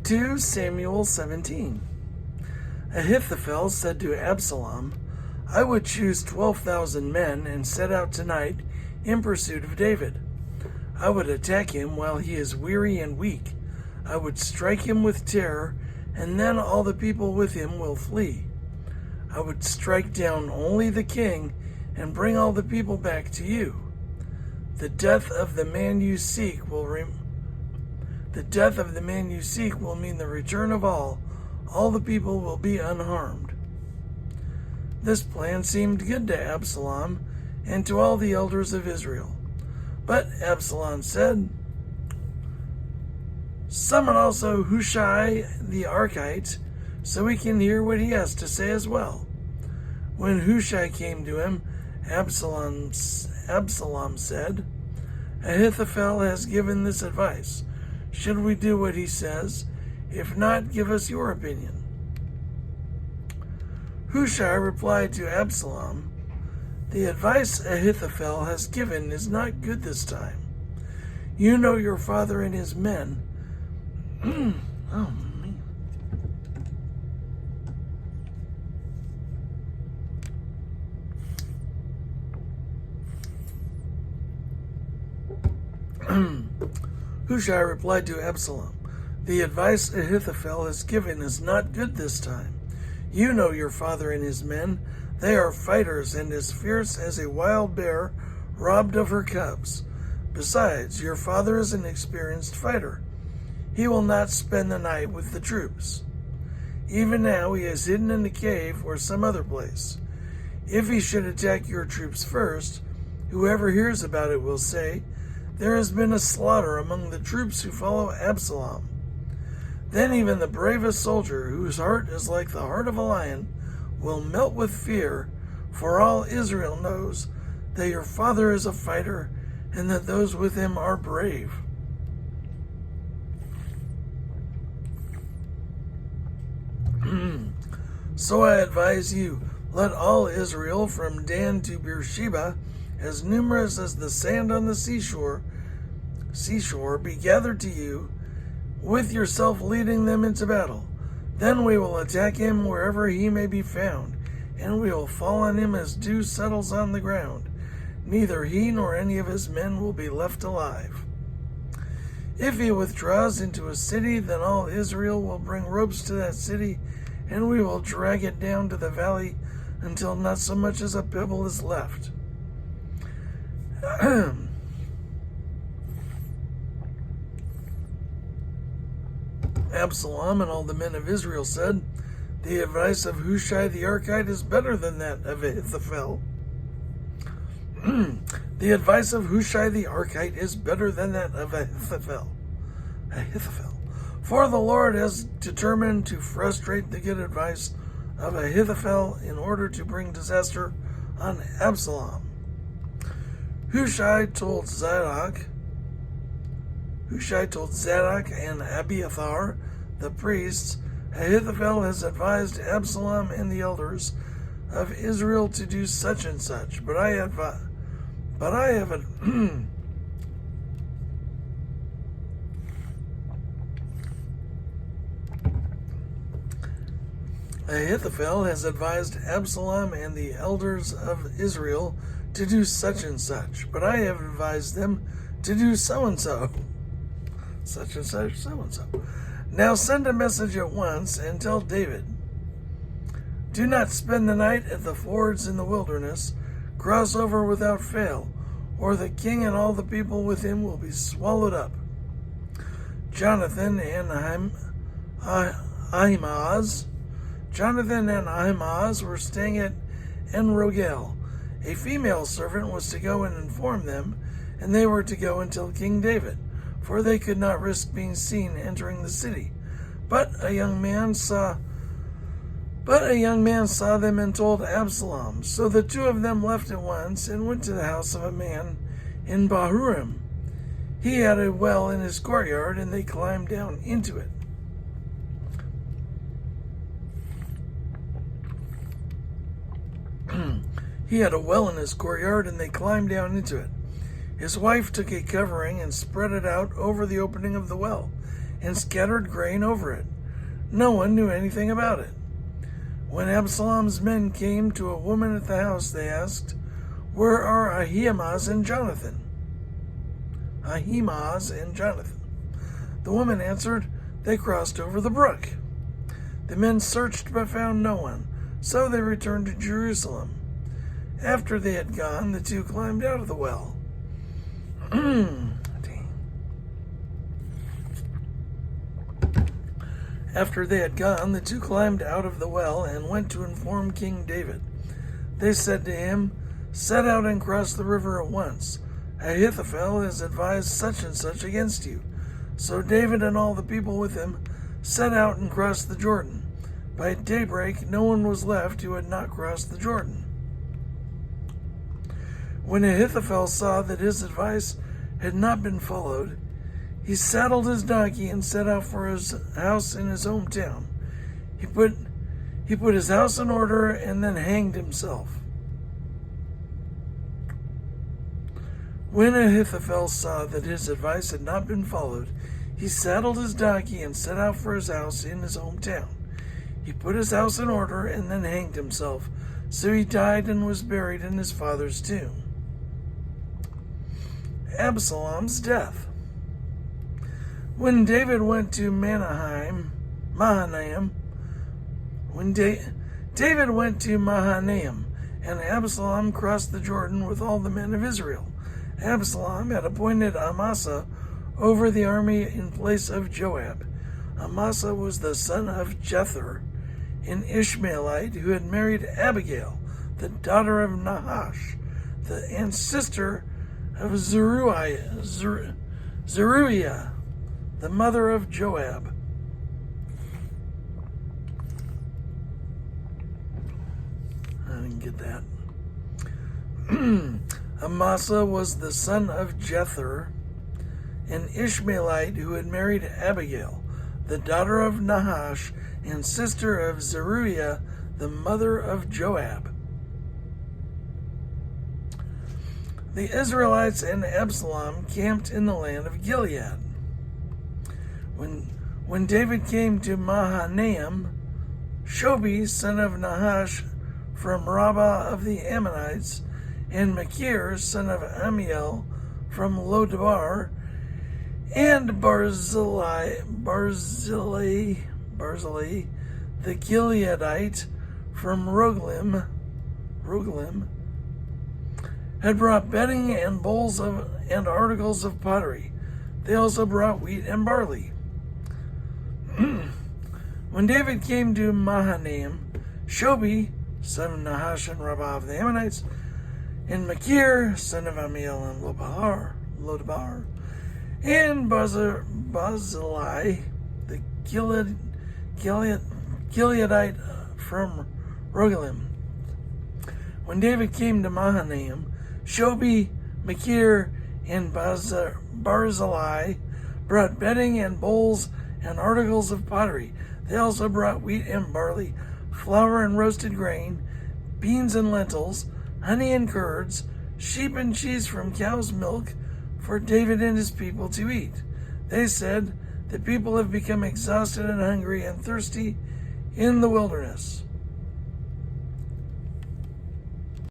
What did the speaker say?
2 Samuel 17. Ahithophel said to Absalom, I would choose 12,000 men and set out tonight in pursuit of David. I would attack him while he is weary and weak. I would strike him with terror, and then all the people with him will flee. I would strike down only the king and bring all the people back to you. The death of the man you seek will mean the return of all. All the people will be unharmed. This plan seemed good to Absalom and to all the elders of Israel. But Absalom said, Summon also Hushai the Archite, so we can hear what he has to say as well. When Hushai came to him, Absalom said, Ahithophel has given this advice. Should we do what he says? If not, give us your opinion. Hushai replied to Absalom, The advice Ahithophel has given is not good this time. You know your father and his men. Oh, man. Hushai replied to Absalom, The advice Ahithophel has given is not good this time. You know your father and his men. They are fighters and as fierce as a wild bear robbed of her cubs. Besides, your father is an experienced fighter. He will not spend the night with the troops. Even now he is hidden in the cave or some other place. If he should attack your troops first, whoever hears about it will say, There has been a slaughter among the troops who follow Absalom. Then even the bravest soldier, whose heart is like the heart of a lion, will melt with fear, for all Israel knows that your father is a fighter and that those with him are brave. So I advise you, let all Israel from Dan to Beersheba, as numerous as the sand on the seashore, be gathered to you, with yourself leading them into battle. Then we will attack him wherever he may be found, and we will fall on him as dew settles on the ground. Neither he nor any of his men will be left alive. If he withdraws into a city, then all Israel will bring ropes to that city, and we will drag it down to the valley until not so much as a pebble is left. Absalom and all the men of Israel said, The advice of Hushai the Archite is better than that of Ahithophel. The advice of Hushai the Archite is better than that of Ahithophel. For the Lord has determined to frustrate the good advice of Ahithophel in order to bring disaster on Absalom. Hushai told Zadok and Abiathar, the priests, Ahithophel has advised Absalom and the elders of Israel to do such and such, but I have Ahithophel has advised Absalom and the elders of Israel to do such and such, but I have advised them to do so and so. Such and such, so and so. Now send a message at once and tell David, Do not spend the night at the fords in the wilderness. Cross over without fail, or the king and all the people with him will be swallowed up. Jonathan and Ahimaaz were staying at En-Rogel. A female servant was to go and inform them, and they were to go and tell King David, for they could not risk being seen entering the city. But a young man saw them and told Absalom. So the two of them left at once and went to the house of a man in Bahurim. He had a well in his courtyard, and they climbed down into it. He had a well in his courtyard, and they climbed down into it. His wife took a covering and spread it out over the opening of the well, and scattered grain over it. No one knew anything about it. When Absalom's men came to a woman at the house, they asked, "Where are Ahimaaz and Jonathan?" Ahimaaz and Jonathan. The woman answered, "They crossed over the brook." The men searched but found no one, so they returned to Jerusalem. After they had gone, the two climbed out of the well. After they had gone, the two climbed out of the well and went to inform King David. They said to him, "Set out and cross the river at once. Ahithophel has advised such and such against you." So David and all the people with him set out and crossed the Jordan. By daybreak, no one was left who had not crossed the Jordan. When Ahithophel saw that his advice had not been followed, he saddled his donkey and set out for his house in his hometown. He put his house in order and then hanged himself. When Ahithophel saw that his advice had not been followed, he saddled his donkey and set out for his house in his hometown. He put his house in order and then hanged himself. So he died and was buried in his father's tomb. Absalom's death. When David went to Mahanaim, David went to Mahanaim, and Absalom crossed the Jordan with all the men of Israel. Absalom had appointed Amasa over the army in place of Joab. Amasa was the son of Jether, an Ishmaelite who had married Abigail, the daughter of Nahash, and sister of Zeruiah, the mother of Joab. I didn't get that. Amasa was the son of Jether, an Ishmaelite who had married Abigail, the daughter of Nahash, and sister of Zeruiah, the mother of Joab. The Israelites and Absalom camped in the land of Gilead. When David came to Mahanaim, Shobi, son of Nahash, from Rabbah of the Ammonites, and Machir, son of Amiel, from Lodabar, and Barzillai, the Gileadite, from Roglim, had brought bedding and bowls and articles of pottery. They also brought wheat and barley. When David came to Mahanaim, Shobi, son of Nahash and Rabbah of the Ammonites, and Machir, son of Amiel and Lodabar, and Barzillai, the Gileadite from Roglim. When David came to Mahanaim, Shobi, Machir, and Barzillai brought bedding and bowls and articles of pottery. They also brought wheat and barley, flour and roasted grain, beans and lentils, honey and curds, sheep and cheese from cow's milk for David and his people to eat. They said, "The people have become exhausted and hungry and thirsty in the wilderness."